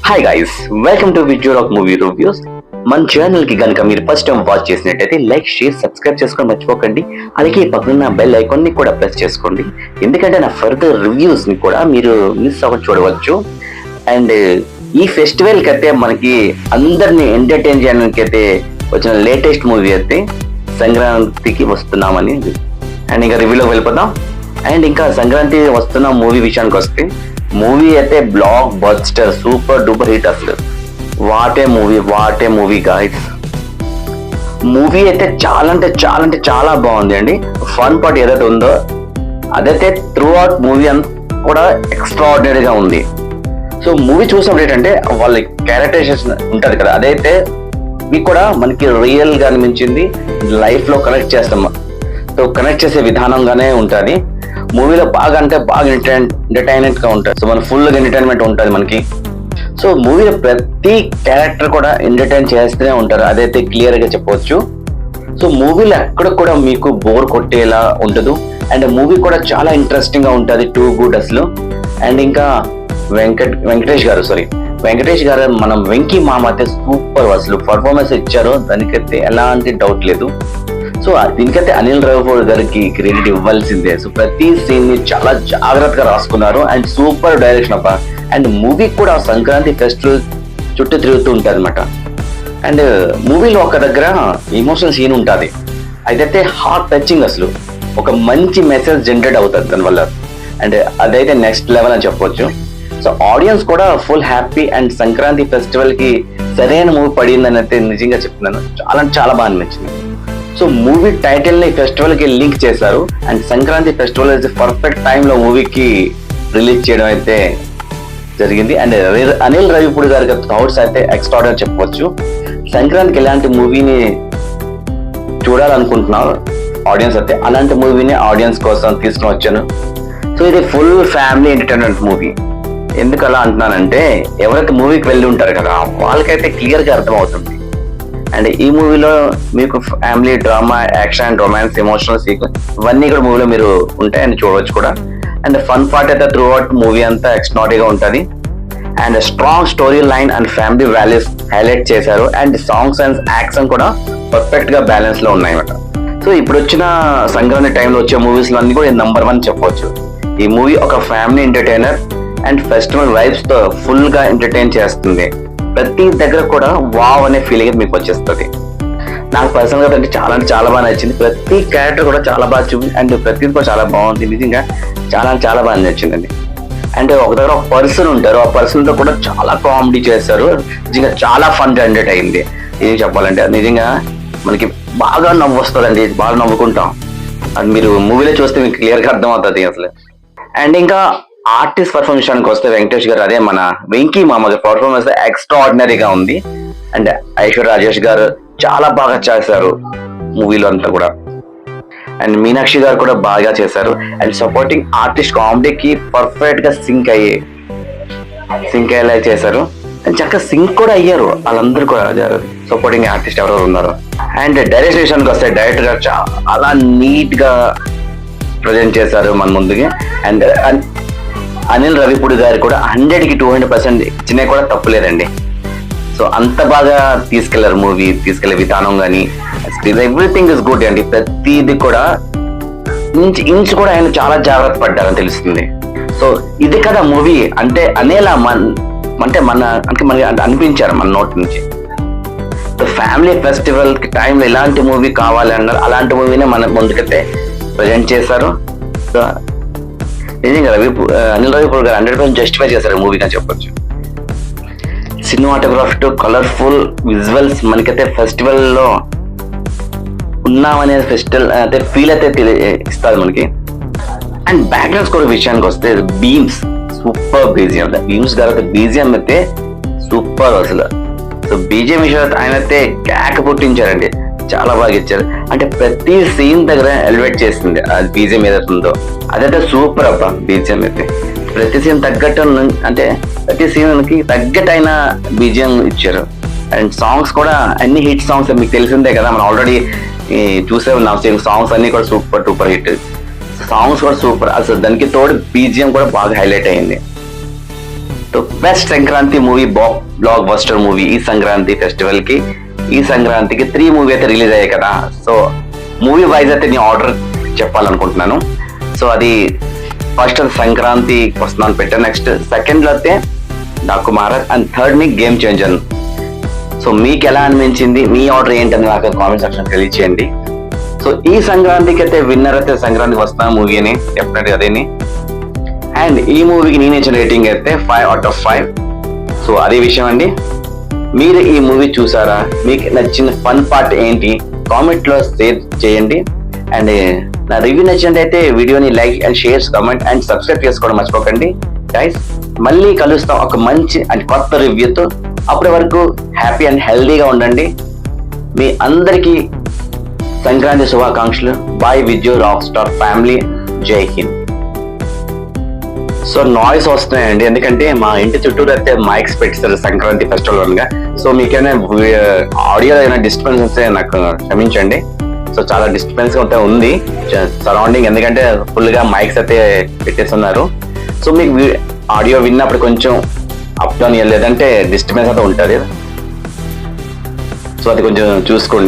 Hi guys, welcome to Vijay rock movie reviews. మన channel కి కనుక మీరు ఫస్ట్ టైం వాచ్ చేసినట్టయితే లైక్, షేర్, సబ్స్క్రైబ్ చేసుకొని మర్చిపోకండి. అలాగే పక్కన బెల్ ఐకాన్ ని కూడా ప్రెస్ చేసుకోండి, ఎందుకంటే నా ఫర్దర్ రివ్యూస్ ని కూడా మీరు మిస్ అవ్వడం చూడవచ్చు. అండ్ ఈ ఫెస్టివల్ కి అయితే మనకి అందరిని ఎంటర్టైన్ చేయడానికి అయితే వచ్చిన లేటెస్ట్ మూవీ అయితే సంక్రాంతికి వస్తున్నామని. అండ్ ఇంకా రివ్యూలోకి వెళ్ళిపోతాం. అండ్ ఇంకా సంక్రాంతి వస్తున్న మూవీ విషయానికి వస్తే, మూవీ అయితే block buster, super duper hit. అసలు వాటే మూవీ గాయ్స్. మూవీ అయితే చాలా బాగుంది అండి. ఫన్ పార్ట్ ఏదైతే ఉందో అదైతే త్రూ అవుట్ మూవీ అంతా కూడా ఎక్స్ట్రాఆర్డినరీగా ఉంది. సో మూవీ చూసినప్పుడు ఏంటంటే వాళ్ళ క్యారెక్టరైజేషన్ ఉంటుంది కదా, అదైతే మీకు కూడా మనకి రియల్ గా అనిపించింది. లైఫ్ లో కనెక్ట్ చేస్తాం, సో కనెక్ట్ చేసే విధానంగానే ఉంటుంది. మూవీలో బాగా ఎంటర్టైన్మెంట్ గా ఉంటుంది. సో మన ఫుల్ ఎంటర్టైన్మెంట్ ఉంటుంది మనకి. సో మూవీలో ప్రతి క్యారెక్టర్ కూడా ఎంటర్టైన్ చేస్తూనే ఉంటారు, అదైతే క్లియర్ గా చెప్పవచ్చు. సో మూవీలో ఎక్కడ కూడా మీకు బోర్ కొట్టేలా ఉండదు. అండ్ మూవీ కూడా చాలా ఇంట్రెస్టింగ్ గా ఉంటుంది, టూ గుడ్ అసలు. అండ్ ఇంకా వెంకటేష్ గారు మనం వెంకీ మామ అయితే సూపర్ అసలు పర్ఫార్మెన్స్ ఇచ్చారు, దానికైతే ఎలాంటి డౌట్ లేదు. సో దీనికైతే అనిల్ రావిపూడి గారికి క్రెడిట్ ఇవ్వాల్సిందే. సో ప్రతి సీన్ ని చాలా జాగ్రత్తగా రాసుకున్నారు. అండ్ సూపర్ డైరెక్షన్ అబ్బా. అండ్ మూవీ కూడా సంక్రాంతి ఫెస్టివల్ చుట్టూ తిరుగుతూ ఉంటుంది అనమాట. అండ్ మూవీలో ఒక దగ్గర ఎమోషనల్ సీన్ ఉంటుంది, అదైతే హార్ట్ టచింగ్ అసలు. ఒక మంచి మెసేజ్ జనరేట్ అవుతుంది దానివల్ల. అండ్ అదైతే నెక్స్ట్ లెవెల్ అని చెప్పవచ్చు. సో ఆడియన్స్ కూడా full happy. And Sankranti festival కి సరైన మూవీ పడిందని అయితే నిజంగా చెప్తున్నాను, చాలా బాగా అనిపించింది. సో మూవీ టైటిల్ ని ఫెస్టివల్ కి లింక్ చేశారు. అండ్ సంక్రాంతి ఫెస్టివల్ అయితే పర్ఫెక్ట్ టైంలో మూవీకి రిలీజ్ చేయడం అయితే జరిగింది. అండ్ అనిల్ రావిపూడి గారి థాట్స్ అయితే ఎక్స్ట్రాఆర్డినరీ చెప్పవచ్చు. సంక్రాంతికి ఎలాంటి మూవీని చూడాలనుకుంటున్నారు ఆడియన్స్ అయితే, అలాంటి మూవీని ఆడియన్స్ కోసం తీసుకుని వచ్చాను. సో ఇది ఫుల్ ఫ్యామిలీ ఎంటర్టైన్మెంట్ మూవీ. ఎందుకు అలా అంటున్నానంటే, ఎవరైతే మూవీకి వెళ్ళి ఉంటారు కదా వాళ్ళకైతే క్లియర్ గా అర్థం అవుతుంది. అండ్ ఈ మూవీలో మీకు family drama, action, romance, emotional sequence ఇవన్నీ కూడా మూవీలో మీరు ఉంటాయని చూడవచ్చు కూడా. అండ్ ఫన్ పార్ట్ అయితే త్రూ అవుట్ మూవీ అంతా ఎక్స్ట్రాఆర్డినరీగా ఉంటుంది. And strong story line and family values highlight చేశారు. అండ్ సాంగ్స్ అండ్ యాక్షన్ కూడా పర్ఫెక్ట్ గా బ్యాలెన్స్ లో ఉన్నాయన్నమాట. సో ఇప్పుడు వచ్చిన సంక్రాంతి టైంలో వచ్చే మూవీస్ లో అన్ని కూడా నంబర్ 1 చెప్పవచ్చు. ఈ మూవీ ఒక family entertainer and festival vibes తో ఫుల్ గా ఎంటర్టైన్ చేస్తుంది. ప్రతి దగ్గర కూడా వావ్ అనే ఫీలింగ్ మీకు వచ్చేస్తుంది. నాకు పర్సనల్ గా అంటే చాలా బాగా నచ్చింది. ప్రతి క్యారెక్టర్ కూడా చాలా బాగా చూపి, అండ్ ప్రతిది కూడా చాలా బాగుంది. నిజంగా చాలా బాగా నచ్చిందండి. అండ్ ఒక దగ్గర ఒక పర్సన్ ఉంటారు, ఆ పర్సన్ తో కూడా చాలా కామెడీ చేస్తారు. నిజంగా చాలా ఫన్ జనరేట్ అయింది. ఏం చెప్పాలంటే నిజంగా మనకి బాగా నవ్వు వస్తుందండి, బాగా నవ్వుకుంటాం. అది మీరు మూవీలో చూస్తే మీకు క్లియర్ గా అర్థం అవుతుంది అసలు. అండ్ ఇంకా ఆర్టిస్ట్ పర్ఫార్మెన్స్ వస్తే వెంకటేష్ గారు, అదే మన వెంకీ మామ గారి పర్ఫార్మెన్స్ ఎక్స్ట్రాఆర్డినరీగా ఉంది. అండ్ ఐశ్వర్య రాజేష్ గారు చాలా బాగా చేశారు మూవీలో అంతా కూడా. అండ్ మీనాక్షి గారు కూడా బాగా చేశారు. అండ్ సపోర్టింగ్ ఆర్టిస్ట్ కామెడీకి పర్ఫెక్ట్ గా సింక్ అయ్యేలా చేశారు. అండ్ చక్కగా సింక్ కూడా అయ్యారు వాళ్ళందరూ కూడా, సపోర్టింగ్ ఆర్టిస్ట్ ఎవరెవరు ఉన్నారు. అండ్ డైరెక్షన్ విషయానికి వస్తే డైరెక్టర్ గారు చాలా నీట్ గా ప్రజెంట్ చేశారు మన ముందుకి. అండ్ అనిల్ రావిపూడి గారు కూడా 100కి 200% ఇచ్చినా కూడా తప్పులేదండి. సో అంత బాగా తీసుకెళ్లే విధానం కానీ ఎవ్రీథింగ్ ఇస్ గుడ్ అండి. ప్రతిది కూడా ఇంచు కూడా ఆయన చాలా జాగ్రత్త పడ్డారని తెలుస్తుంది. సో ఇది కదా మూవీ అంటే అనేలా మనకి అనిపించారు మన నోటి నుంచి. సో ఫ్యామిలీ ఫెస్టివల్ కి టైంలో ఎలాంటి మూవీ కావాలి అన్నారు, అలాంటి మూవీనే మన ముందుకైతే ప్రజెంట్ చేశారు. సో నిజంగా అనిల్ రావిపూడి గారు 100% జస్టిఫై చేశారు మూవీ అని చెప్పొచ్చు. సినిమాటోగ్రఫీ టు కలర్ఫుల్ విజువల్స్ మనకైతే ఫెస్టివల్ లో ఉన్నామనే ఫెస్టివల్ అయితే ఫీల్ అయితే ఇస్తుంది మనకి. అండ్ బ్యాక్గ్రౌండ్ స్కోర్ విషయానికి వస్తే బీమ్స్ సూపర్ బీజిఎం. బీమ్స్ గారు అయితే బీజిఎం అయితే సూపర్ అసలు. సో బీజిఎం విషయం ఆయన అయితే క్యాక్ పుట్టించారండి, చాలా బాగా ఇచ్చారు. అంటే ప్రతి సీన్ దగ్గర ఎలివేట్ చేసింది ఆ బీజిఎం ఏదైతే ఉందో, అదైతే సూపర్ అబ్బా. బీజిఎం అయితే ప్రతి సీన్ తగ్గట్టు, అంటే ప్రతి సీన్ కి తగ్గట్టైన బీజిఎం ఇచ్చారు. అండ్ సాంగ్స్ కూడా అన్ని హిట్ సాంగ్స్ మీకు తెలిసిందే కదా, మనం ఆల్రెడీ చూసే ఉన్నాం. సాంగ్స్ అన్ని కూడా సూపర్ డూపర్ హిట్. సాంగ్స్ కూడా సూపర్ అసలు. దానికి తోడు బీజిఎం కూడా బాగా హైలైట్ అయింది. So best Sankranti movie block buster movie ఈ సంక్రాంతి ఫెస్టివల్ కి ఈ సంక్రాంతికి 3 మూవీ అయితే రిలీజ్ అయ్యాయి కదా. సో మూవీ వైజ్ అయితే నేను ఆర్డర్ చెప్పాలనుకుంటున్నాను. సో అది ఫస్ట్ సంక్రాంతి వస్తున్నాను పెట్టాను, నెక్స్ట్ సెకండ్ లో అయితే డాకు మహారాజ్ అండ్ థర్డ్ ని గేమ్ చేంజర్. సో మీకు ఎలా అనిపించింది, మీ ఆర్డర్ ఏంటని నాకు కామెంట్ సెక్షన్ తెలియచేయండి. సో ఈ సంక్రాంతికి అయితే విన్నర్ అయితే సంక్రాంతికి వస్తున్న మూవీని డెఫినెట్ అదేని. అండ్ ఈ మూవీకి నేను ఇచ్చిన రేటింగ్ అయితే 5/5. సో అదే విషయం అండి, మీరు ఈ మూవీ చూసారా, మీకు నచ్చిన ఫన్ పార్ట్ ఏంటి కామెంట్ లో షేర్ చేయండి. అండ్ నా రివ్యూ నచ్చినట్టయితే వీడియోని like and share comment and subscribe చేసుకోవడం మర్చిపోకండి గైస్. మళ్ళీ కలుస్తాం ఒక మంచి అండ్ కొత్త రివ్యూతో. అప్పటి వరకు హ్యాపీ అండ్ హెల్దీగా ఉండండి. మీ అందరికీ సంక్రాంతి శుభాకాంక్షలు. Boy with you rock star family. జై హింద్. సో నాయిస్ వస్తున్నాయండి, ఎందుకంటే మా ఇంటి చుట్టూరు అయితే మైక్స్ పెట్టారు సంక్రాంతి ఫెస్టివల్ వన్గా. సో మీకైనా ఆడియో ఏమైనా డిస్టర్బెన్స్ వస్తే నాకు క్షమించండి. సో చాలా డిస్టర్బెన్స్ అయితే ఉంది సరౌండింగ్, ఎందుకంటే ఫుల్ గా మైక్స్ అయితే పెట్టేస్తున్నారు. సో మీకు ఆడియో విన్నప్పుడు కొంచెం అప్ డౌన్ లేదంటే డిస్టర్బెన్స్ అయితే ఉంటుంది. సో అది కొంచెం చూసుకోండి.